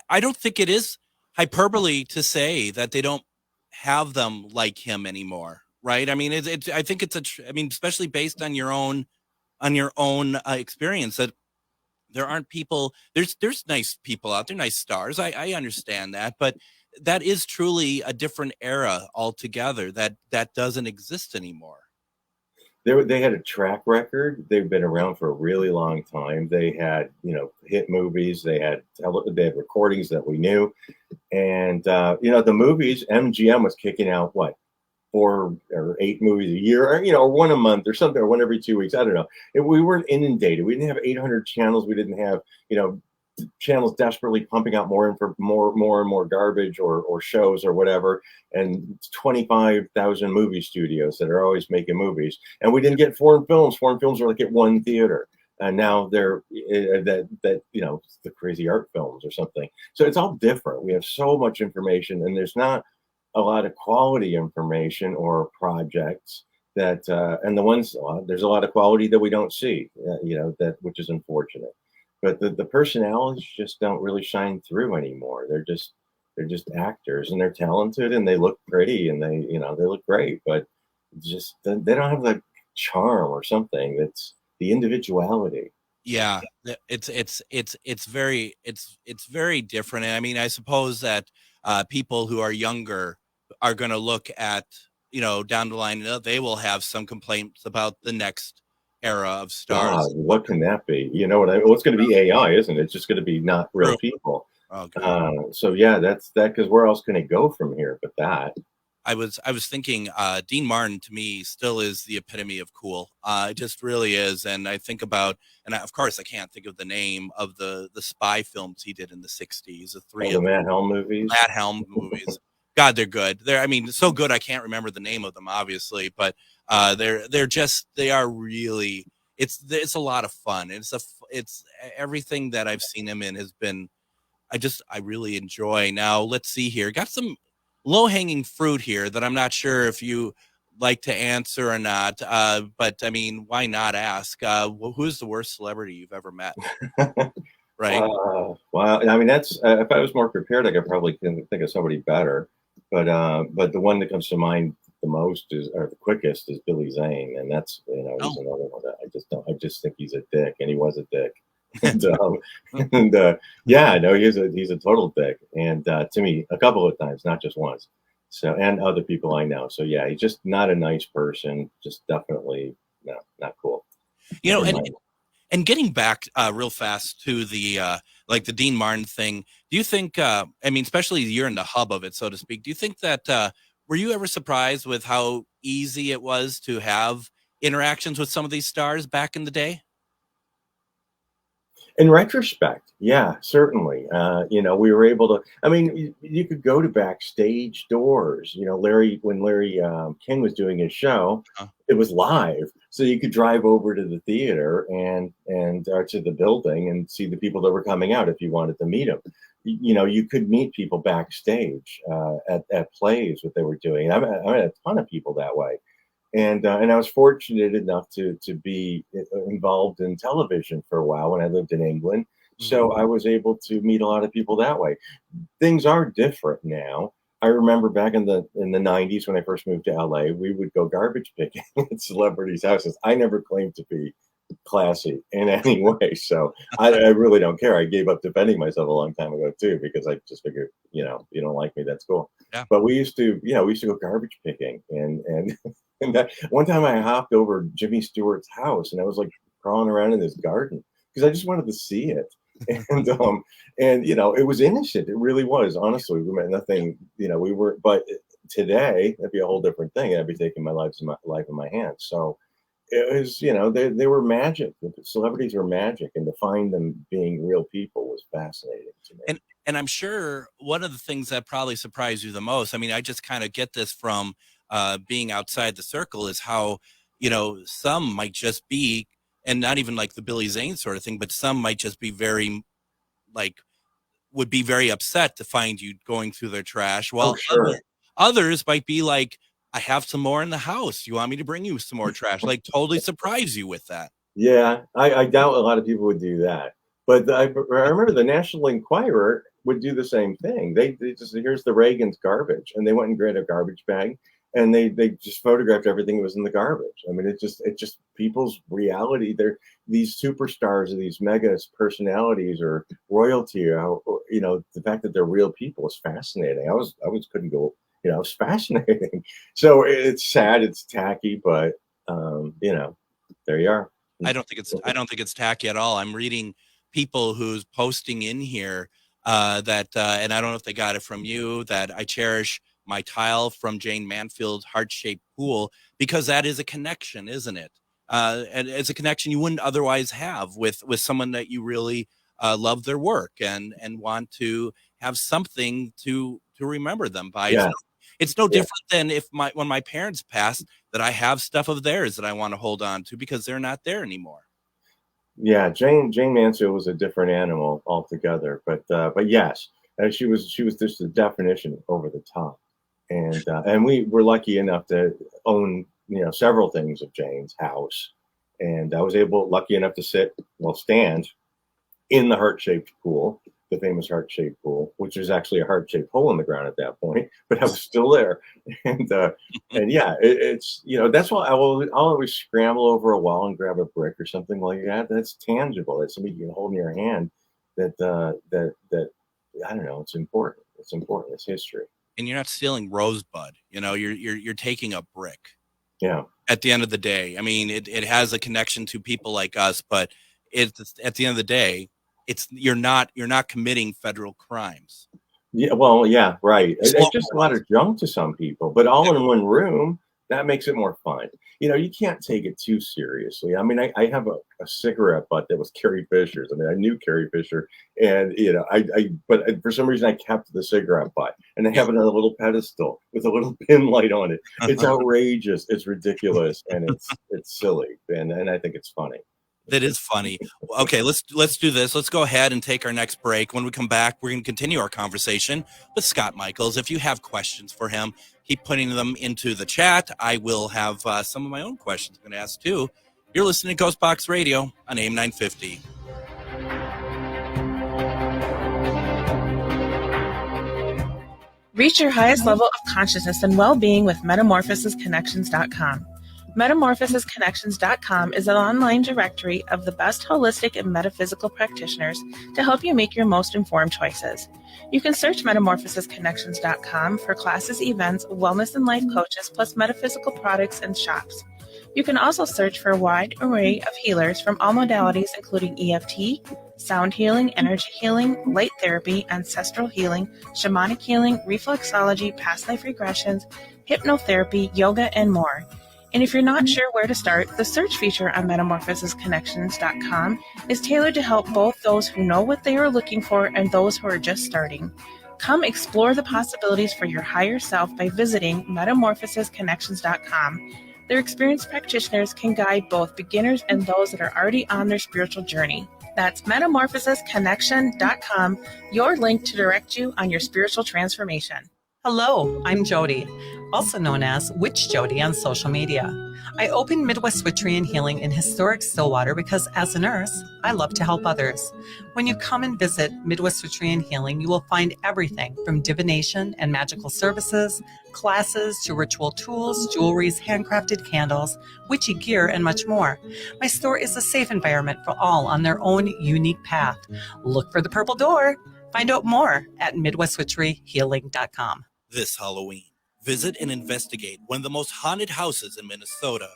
I don't think it is hyperbole to say that they don't have them like him anymore, right? I mean, I think especially based on your own experience, that there aren't people. There's nice people out there, nice stars. I understand that, but that is truly a different era altogether. That doesn't exist anymore. They had a track record. They've been around for a really long time. They had, hit movies. They had recordings that we knew. And, the movies, MGM was kicking out, 4 or 8 movies a year, or one a month or something, or one every 2 weeks. I don't know. We weren't inundated. We didn't have 800 channels. We didn't have, channels desperately pumping out more and more garbage or shows or whatever, and 25,000 movie studios that are always making movies. And we didn't get foreign films. Foreign films are like at one theater, and now they're the crazy art films or something. So it's all different. We have so much information, and there's not a lot of quality information or projects that and there's a lot of quality that we don't see, which is unfortunate. But the personalities just don't really shine through anymore. They're just actors, and they're talented, and they look pretty, and they look great, but just they don't have the charm or something. That's the individuality. Yeah, it's very different. And I mean, I suppose that people who are younger are going to look at down the line. They will have some complaints about the next era of stars. What can that be? It's going to be AI, isn't it? It's just going to be not real people. So yeah, that's that. Because where else can it go from here? But that. I was thinking, Dean Martin to me still is the epitome of cool. It just really is. And I think about, of course I can't think of the name of the spy films he did in the 60s. The Matt Helm movies. Matt Helm movies. God, they're good. So good I can't remember the name of them, obviously, but they are really, it's a lot of fun. It's everything that I've seen him in has been, I really enjoy. Now let's see here. Got some low-hanging fruit here that I'm not sure if you like to answer or not. But I mean, why not ask? Who's the worst celebrity you've ever met? Right. Well, I mean, that's if I was more prepared, I could probably think of somebody better. But the one that comes to mind the most is, or the quickest, is Billy Zane, and that's he's another one that I just think he's a dick, and he was a dick. And yeah, no, he's a total dick, and to me a couple of times, not just once. So, and other people I know. So yeah, he's just not a nice person. Just definitely not cool. And getting back real fast to the like the Dean Martin thing, do you think? I mean, especially you're in the hub of it, so to speak. Do you think that were you ever surprised with how easy it was to have interactions with some of these stars back in the day? In retrospect, yeah, certainly. We were able to. I mean, you could go to backstage doors. When Larry King was doing his show, it was live, so you could drive over to the theater and or to the building and see the people that were coming out if you wanted to meet them. You could meet people backstage at plays, what they were doing. I met a ton of people that way. And I was fortunate enough to be involved in television for a while when I lived in England. So I was able to meet a lot of people that way. Things are different now. I remember back in the 90s when I first moved to LA, we would go garbage picking at celebrities' houses. I never claimed to be classy in any way, so I really don't care. I gave up defending myself a long time ago too, because I just figured, you don't like me, that's cool. Yeah. But we used to go garbage picking, and and that one time I hopped over Jimmy Stewart's house, and I was like crawling around in his garden because I just wanted to see it. And it was innocent. It really was. Honestly, we meant nothing. We were. But today, that'd be a whole different thing. I'd be taking my life in my hands. So it was. They were magic. The celebrities were magic, and to find them being real people was fascinating to me. And I'm sure one of the things that probably surprised you the most. I mean, I just kind of get this from being outside the circle, is how some might just be. And not even like the Billy Zane sort of thing, but some might just be would be very upset to find you going through their trash. While others might be like, I have some more in the house. You want me to bring you some more trash? Like totally surprise you with that. Yeah, I doubt a lot of people would do that. But I remember the National Enquirer would do the same thing. They just, here's the Reagan's garbage. And they went and grabbed a garbage bag. And they just photographed everything that was in the garbage. I mean, it just people's reality. They're these superstars or these mega personalities or royalty. The fact that they're real people is fascinating. I couldn't go. It's fascinating. So it's sad, it's tacky, but there you are. I don't think it's tacky at all. I'm reading people who's posting in here that, and I don't know if they got it from you, that I cherish my tile from Jane Mansfield's heart-shaped pool, because that is a connection, isn't it? And it's a connection you wouldn't otherwise have with someone that you really love their work and want to have something to remember them by. Yeah. It's no different than when my parents passed, that I have stuff of theirs that I want to hold on to because they're not there anymore. Yeah, Jane Mansfield was a different animal altogether, but yes, she was just the definition over the top. And we were lucky enough to own several things of Jane's house, and I was lucky enough to stand in the heart-shaped pool, the famous heart-shaped pool, which is actually a heart-shaped hole in the ground at that point, but I was still there. And yeah, it's that's why I'll always scramble over a wall and grab a brick or something like that. That's tangible. That's something you can hold in your hand. That I don't know. It's important. It's important. It's history. And you're not stealing Rosebud, you're taking a brick. Yeah. At the end of the day, I mean, it has a connection to people like us, but it's at the end of the day, you're not committing federal crimes. Yeah. Well, yeah, right. It's just a lot of junk to some people, but all in one room, that makes it more fun. You can't take it too seriously. I mean, I have a cigarette butt that was Carrie Fisher's. I mean, I knew Carrie Fisher, and but for some reason I kept the cigarette butt, and I have it on a little pedestal with a little pin light on it. It's outrageous, it's ridiculous, and it's silly, and I think it's funny. That is funny. Okay, let's do this. Let's go ahead and take our next break. When we come back, we're going to continue our conversation with Scott Michaels. If you have questions for him, keep putting them into the chat. I will have some of my own questions I'm going to ask too. You're listening to Ghostbox Radio on AIM 950. Reach your highest level of consciousness and well-being with metamorphosisconnections.com. Metamorphosisconnections.com is an online directory of the best holistic and metaphysical practitioners to help you make your most informed choices. You can search metamorphosisconnections.com for classes, events, wellness and life coaches, plus metaphysical products and shops. You can also search for a wide array of healers from all modalities, including EFT, sound healing, energy healing, light therapy, ancestral healing, shamanic healing, reflexology, past life regressions, hypnotherapy, yoga, and more. And if you're not sure where to start, the search feature on metamorphosisconnections.com is tailored to help both those who know what they are looking for and those who are just starting. Come explore the possibilities for your higher self by visiting metamorphosisconnections.com. Their experienced practitioners can guide both beginners and those that are already on their spiritual journey. That's metamorphosisconnection.com, your link to direct you on your spiritual transformation. Hello, I'm Jody, also known as Witch Jody on social media. I opened Midwest Witchery and Healing in historic Stillwater because as a nurse, I love to help others. When you come and visit Midwest Witchery and Healing, you will find everything from divination and magical services, classes to ritual tools, jewelries, handcrafted candles, witchy gear, and much more. My store is a safe environment for all on their own unique path. Look for the purple door. Find out more at MidwestWitcheryHealing.com. This Halloween, visit and investigate one of the most haunted houses in Minnesota,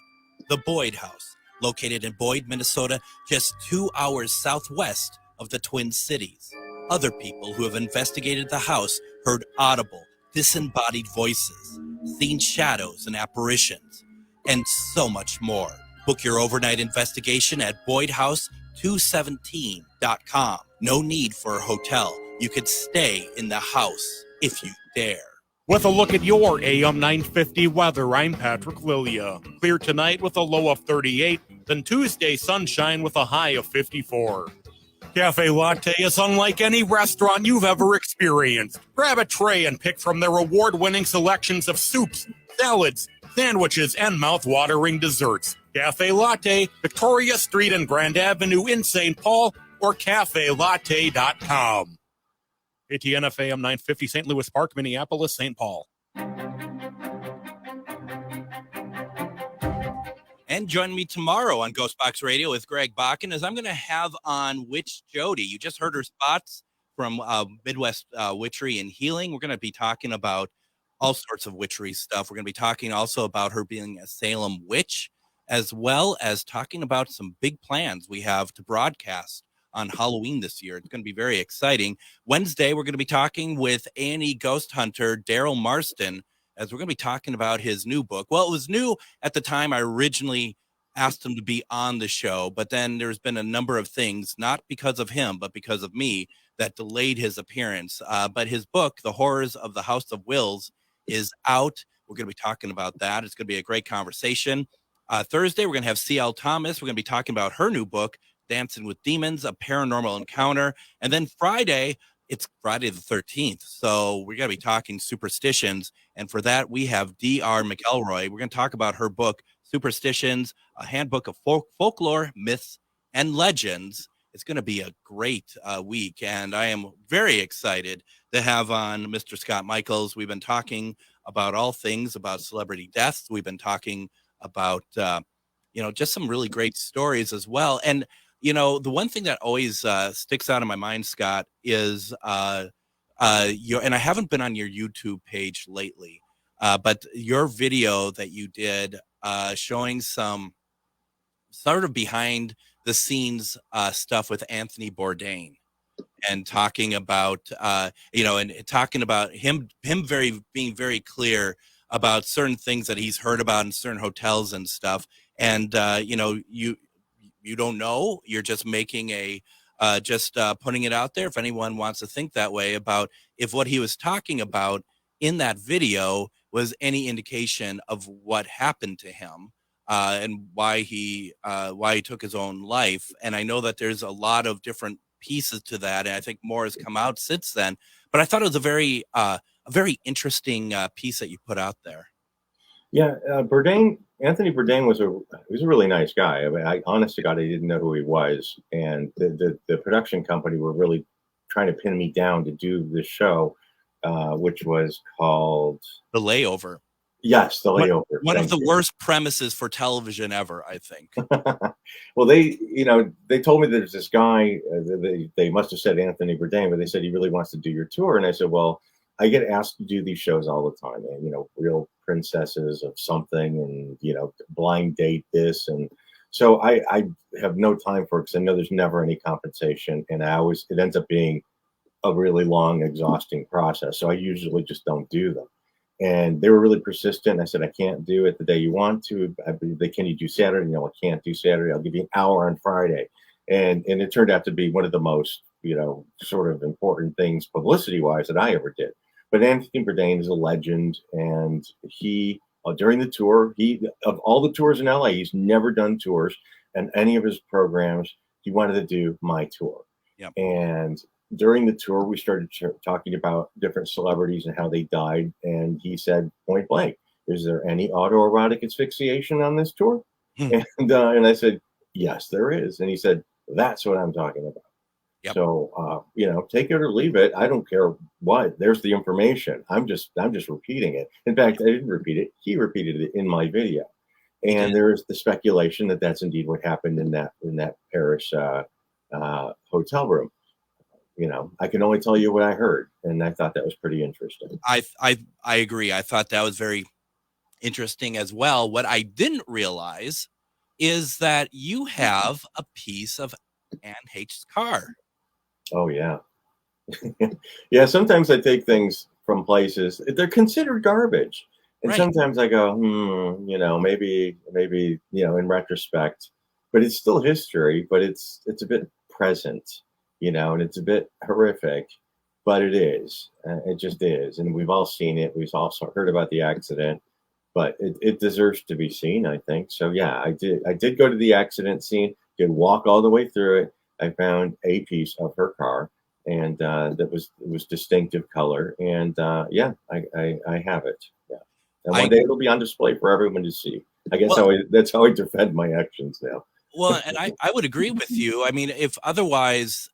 the Boyd House, located in Boyd, Minnesota, just 2 hours southwest of the Twin Cities. Other people who have investigated the house heard audible, disembodied voices, seen shadows and apparitions, and so much more. Book your overnight investigation at BoydHouse217.com. No need for a hotel. You could stay in the house if you dare. With a look at your AM 950 weather, I'm Patrick Lilia. Clear tonight with a low of 38, then Tuesday sunshine with a high of 54. Cafe Latte is unlike any restaurant you've ever experienced. Grab a tray and pick from their award-winning selections of soups, salads, sandwiches, and mouth-watering desserts. Cafe Latte, Victoria Street and Grand Avenue in St. Paul, or cafelatte.com. ATNF AM 950, St. Louis Park, Minneapolis, St. Paul. And join me tomorrow on Ghostbox Radio with Greg Bakken, as I'm going to have on Witch Jody. You just heard her spots from Midwest Witchery and Healing. We're going to be talking about all sorts of witchery stuff. We're going to be talking also about her being a Salem witch, as well as talking about some big plans we have to broadcast on Halloween this year. It's going to be very exciting. Wednesday, we're going to be talking with A&E ghost hunter Daryl Marston, as we're going to be talking about his new book. Well, it was new at the time I originally asked him to be on the show, but then there's been a number of things, not because of him, but because of me, that delayed his appearance. But his book, The Horrors of the House of Wills, is out. We're going to be talking about that. It's going to be a great conversation. Thursday, we're going to have C.L. Thomas. We're going to be talking about her new book, Dancing with Demons, A Paranormal Encounter. And then Friday, it's Friday the 13th. So we're going to be talking superstitions. And for that, we have D.R. McElroy. We're going to talk about her book, Superstitions, a handbook of folklore, myths, and legends. It's going to be a great week. And I am very excited to have on Mr. Scott Michaels. We've been talking about all things about celebrity deaths. We've been talking about, just some really great stories as well. And the one thing that always sticks out in my mind, Scott, is and I haven't been on your YouTube page lately, but your video that you did showing some sort of behind the scenes stuff with Anthony Bourdain, and talking about and talking about him being very clear about certain things that he's heard about in certain hotels and stuff. And you don't know, you're just making putting it out there. If anyone wants to think that way about if what he was talking about in that video was any indication of what happened to him, and why he took his own life. And I know that there's a lot of different pieces to that, and I think more has come out since then. But I thought it was a very interesting piece that you put out there. Yeah, Anthony Bourdain was a really nice guy. I mean, honest to God, I didn't know who he was, and the production company were really trying to pin me down to do this show, which was called The Layover. Yes, The Layover. One of the worst premises for television ever, I think. Well, they told me there's this guy. They must have said Anthony Bourdain, but they said he really wants to do your tour, and I said, well, I get asked to do these shows all the time, and real princesses of something, and blind date this, and so I have no time for it because I know there's never any compensation, and it ends up being a really long, exhausting process. So I usually just don't do them. And they were really persistent. I said, I can't do it the day you want to. Can you do Saturday? No, I can't do Saturday. I'll give you an hour on Friday. And it turned out to be one of the most, sort of important things publicity-wise that I ever did. But Anthony Bourdain is a legend, and he during the tour, of all the tours in LA, he's never done tours, and any of his programs, he wanted to do my tour. Yep. And during the tour, we started talking about different celebrities and how they died, and he said point blank, "Is there any autoerotic asphyxiation on this tour?" And I said, "Yes, there is." And he said, "That's what I'm talking about." Yep. So, take it or leave it. I don't care what. There's the information. I'm just repeating it. In fact, I didn't repeat it. He repeated it in my video. And there's the speculation that that's indeed what happened in that Paris hotel room. I can only tell you what I heard, and I thought that was pretty interesting. I agree. I thought that was very interesting as well. What I didn't realize is that you have a piece of Anne H's car. Oh, yeah. Yeah, sometimes I take things from places. They're considered garbage. And sometimes I go, maybe, in retrospect. But it's still history, but it's a bit present, and it's a bit horrific. But it is. It just is. And we've all seen it. We've also heard about the accident. But it deserves to be seen, I think. So, yeah, I did go to the accident scene, did walk all the way through it. I found a piece of her car, and it was distinctive color, and I have it. Yeah, and one day it'll be on display for everyone to see. I guess that's how I defend my actions now. Well, and I would agree with you. I mean, if otherwise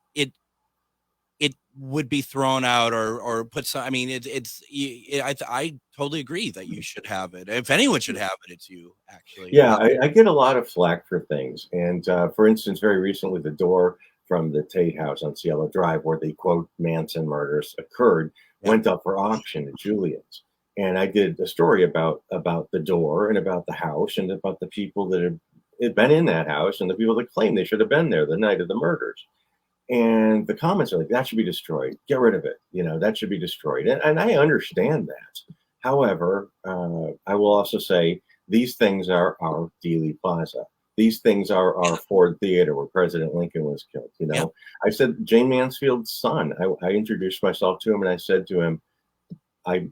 it would be thrown out or put some. I mean, I totally agree that you should have it. If anyone should have it, it's you, actually. Yeah, I get a lot of flack for things. And for instance, very recently, the door from the Tate House on Cielo Drive, where the quote Manson murders occurred, went up for auction at Julian's. And I did a story about the door and about the house and about the people that had been in that house and the people that claim they should have been there the night of the murders. And the comments are like, that should be destroyed. Get rid of it. That should be destroyed. And I understand that. However, I will also say these things are our Dealey Plaza. These things are our Ford Theater where President Lincoln was killed. I said Jane Mansfield's son. I introduced myself to him and I said to him, I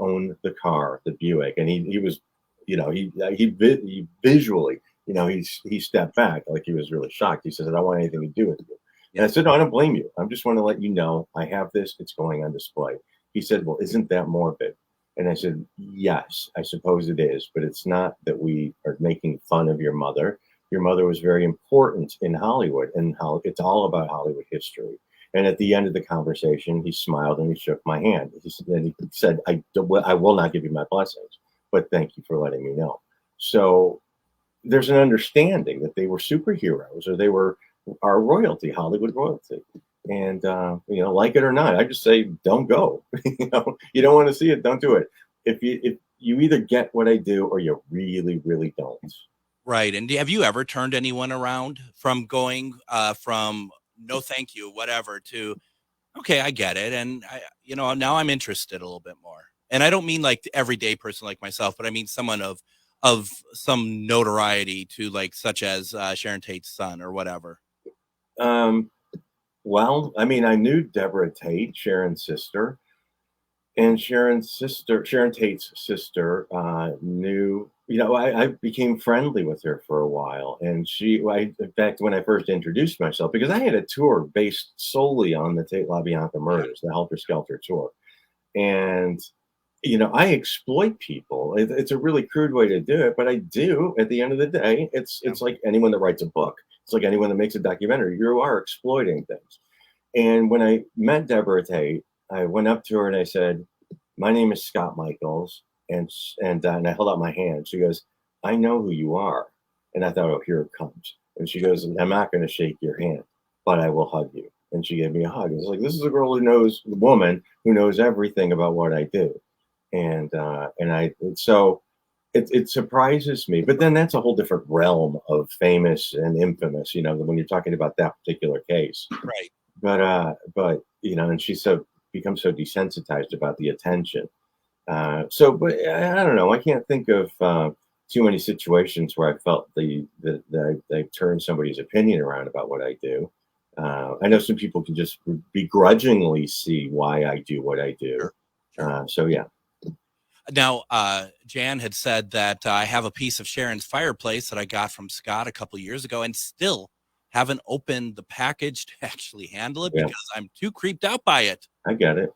own the car, the Buick. And he was, he visually, he stepped back like he was really shocked. He said, I don't want anything to do with you. And I said, no, I don't blame you. I just want to let you know I have this. It's going on display. He said, well, isn't that morbid? And I said, yes, I suppose it is. But it's not that we are making fun of your mother. Your mother was very important in Hollywood. And it's all about Hollywood history. And at the end of the conversation, he smiled and he shook my hand. He said, I will not give you my blessings, but thank you for letting me know. So there's an understanding that they were superheroes or they were our royalty, Hollywood royalty. And, like it or not, I just say, don't go. You don't want to see it, don't do it. If you either get what I do or you really, really don't. Right. And have you ever turned anyone around from going from no, thank you, whatever, to, okay, I get it. And now I'm interested a little bit more. And I don't mean like the everyday person like myself, but I mean someone of some notoriety to like, such as Sharon Tate's son or whatever. Well, I mean, I knew Deborah Tate, Sharon's sister, and Sharon Tate's sister knew I became friendly with her for a while, and in fact, when I first introduced myself, because I had a tour based solely on the Tate LaBianca murders, the Helter Skelter tour, and I exploit people. It's a really crude way to do it, but I do. At the end of the day, it's like anyone that writes a book. It's like anyone that makes a documentary. You are exploiting things. And when I met Deborah Tate, I went up to her and I said, "My name is Scott Michaels," and I held out my hand. She goes, "I know who you are," and I thought, "Oh, here it comes." And she goes, "I'm not going to shake your hand, but I will hug you." And she gave me a hug. It's like, this is a girl the woman who knows everything about what I do, so it surprises me. But then that's a whole different realm of famous and infamous, when you're talking about that particular case. Right. But and she's become so desensitized about the attention. But I don't know. I can't think of too many situations where I felt that I turned somebody's opinion around about what I do. I know some people can just begrudgingly see why I do what I do. So yeah. Now, Jan had said that I have a piece of Sharon's fireplace that I got from Scott a couple years ago, and still haven't opened the package to actually handle it because I'm too creeped out by it. I get it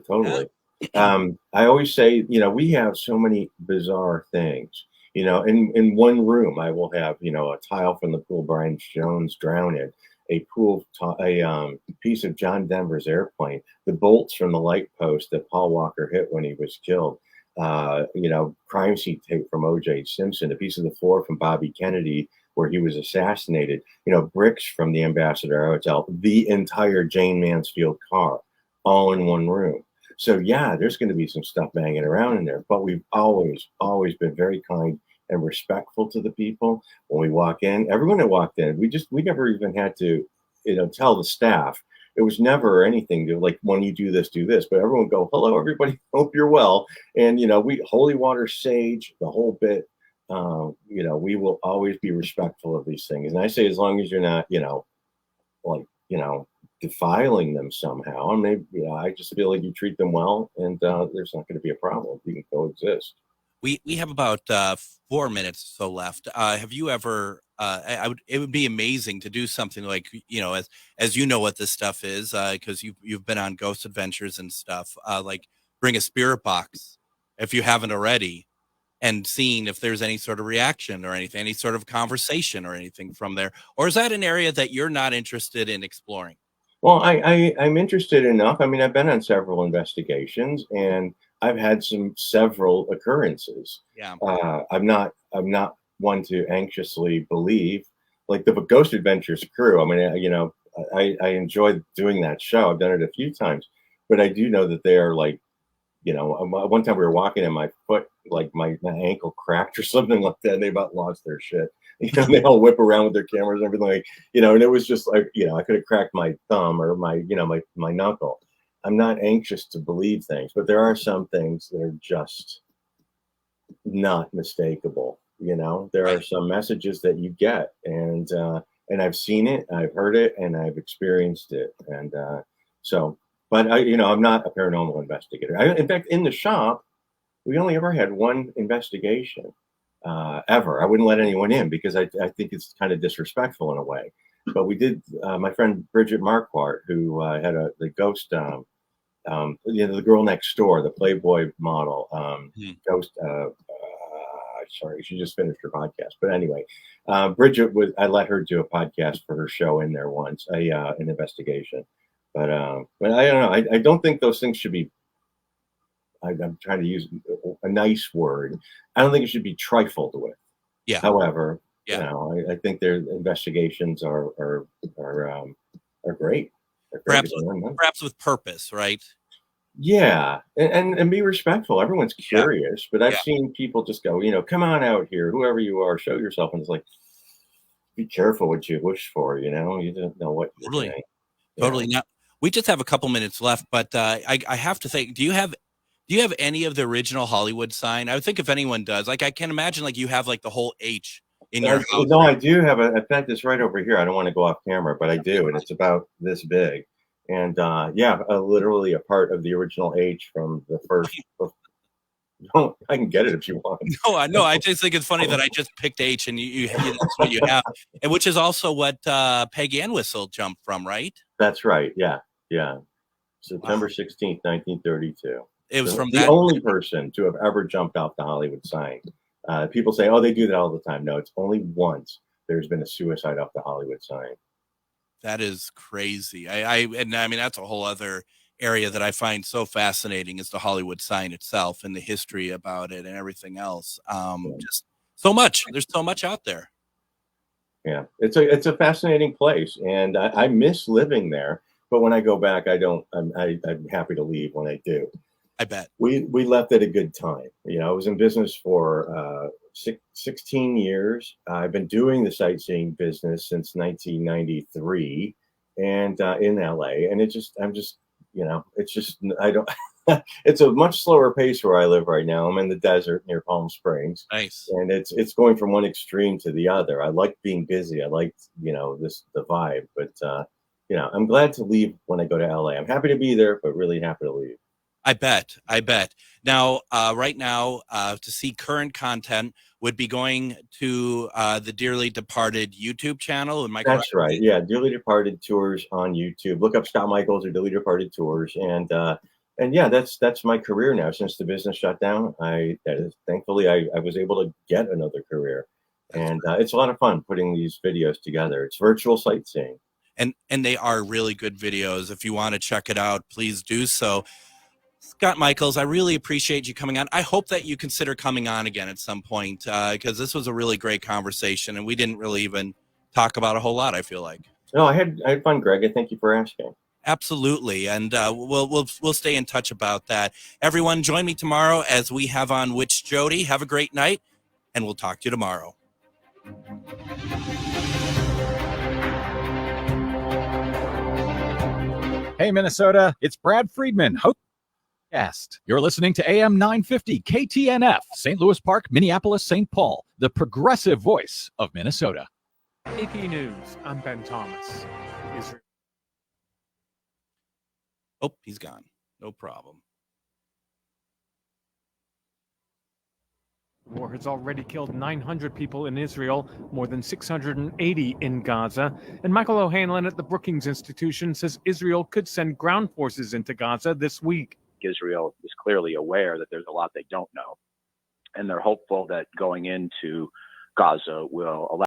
totally. I always say, we have so many bizarre things. In one room, I will have, a tile from the pool Brian Jones drowned in, a piece of John Denver's airplane, the bolts from the light post that Paul Walker hit when he was killed, crime scene tape from O.J. Simpson, a piece of the floor from Bobby Kennedy where he was assassinated, bricks from the Ambassador Hotel, the entire Jane Mansfield car, all in one room. So yeah, there's going to be some stuff banging around in there, but we've always been very kind and respectful to the people. When we walk in, everyone that walked in, we never even had to, tell the staff. It was never anything to like, when you do this, but everyone go, "Hello, everybody. Hope you're well." And, we holy water, sage, the whole bit. We will always be respectful of these things. And I say, as long as you're not, defiling them somehow. And maybe, I just feel like you treat them well, and there's not going to be a problem. You can coexist. We have about 4 minutes or so left. Have you ever? It would be amazing to do something like, as you know what this stuff is, because you've been on ghost adventures and stuff. Like bring a spirit box if you haven't already, and seeing if there's any sort of reaction or anything, any sort of conversation or anything from there. Or is that an area that you're not interested in exploring? Well, I'm interested enough. I mean, I've been on several investigations, and I've had several occurrences. Yeah. I'm not one to anxiously believe, like the Ghost Adventures crew. I mean, I enjoyed doing that show. I've done it a few times, but I do know that they are like, one time we wwere walking and my foot, like my ankle cracked or something like that. And they about lost their shit. They all whip around with their cameras and everything, and it was just like, I could have cracked my thumb or my knuckle. I'm not anxious to believe things, but there are some things that are just not mistakable. There are some messages that you get, and I've seen it, I've heard it, and I've experienced it. And but I'm not a paranormal investigator. In fact, in the shop, we only ever had one investigation ever. I wouldn't let anyone in because I think it's kind of disrespectful in a way. But we did. My friend Bridget Marquardt, who had the ghost, the girl next door, the Playboy model, ghost. Sorry, she just finished her podcast. But anyway, Bridget I let her do a podcast for her show in there once, an investigation. But I don't know. I don't think those things should be. I'm trying to use a nice word. I don't think it should be trifled with. Yeah. However, I think their investigations are great. Perhaps with purpose, right? Yeah, and be respectful. Everyone's curious, but I've seen people just go, come on out here, whoever you are, show yourself, and it's like, be careful what you wish for. You don't know what you're doing. Totally. Now we just have a couple minutes left, but I have to think. Do you have any of the original Hollywood sign? I would think if anyone does, like I can imagine, like you have like the whole H in your house. No, I do have I've got this right over here. I don't want to go off camera, but I do, and it's about this big. And literally a part of the original H from the first. Oh, I can get it if you want. No, I know. I just think it's funny that I just picked H and that's what you have, and which is also what Peggy Entwistle jumped from, right? That's right. Yeah. September 16th, 1932. It was from the that. only person to have ever jumped off the Hollywood sign. People say, "Oh, they do that all the time." No, it's only once there's been a suicide off the Hollywood sign. That is crazy. I mean that's a whole other area that I find so fascinating is the Hollywood sign itself and the history about it and everything else. Just so much. There's so much out there. Yeah, it's a fascinating place, and I miss living there. But when I go back, I don't. I'm happy to leave when I do. I bet we left at a good time. I was in business for 16 years. I've been doing the sightseeing business since 1993, and in LA. And it's just I don't. It's a much slower pace where I live right now. I'm in the desert near Palm Springs. Nice. And it's going from one extreme to the other. I like being busy. I like the vibe, but I'm glad to leave when I go to LA. I'm happy to be there, but really happy to leave. I bet. Now, right now, to see current content would be going to the Dearly Departed YouTube channel. Am I correct? That's right. Yeah, Dearly Departed Tours on YouTube. Look up Scott Michaels or Dearly Departed Tours, and yeah, that's my career now. Since the business shut down, thankfully I was able to get another career, and it's a lot of fun putting these videos together. It's virtual sightseeing, and they are really good videos. If you want to check it out, please do so. Scott Michaels, I really appreciate you coming on. I hope that you consider coming on again at some point because this was a really great conversation, and we didn't really even talk about a whole lot, I feel like. No, I had fun, Greg. Thank you for asking. Absolutely, and we'll stay in touch about that. Everyone, join me tomorrow as we have on Witch Jody. Have a great night, and we'll talk to you tomorrow. Hey, Minnesota, it's Brad Friedman, host. You're listening to AM 950 KTNF, St. Louis Park, Minneapolis, St. Paul, the progressive voice of Minnesota. AP News, I'm Ben Thomas. Oh, he's gone. No problem. The war has already killed 900 people in Israel, more than 680 in Gaza. And Michael O'Hanlon at the Brookings Institution says Israel could send ground forces into Gaza this week. Israel is clearly aware that there's a lot they don't know. And they're hopeful that going into Gaza will allow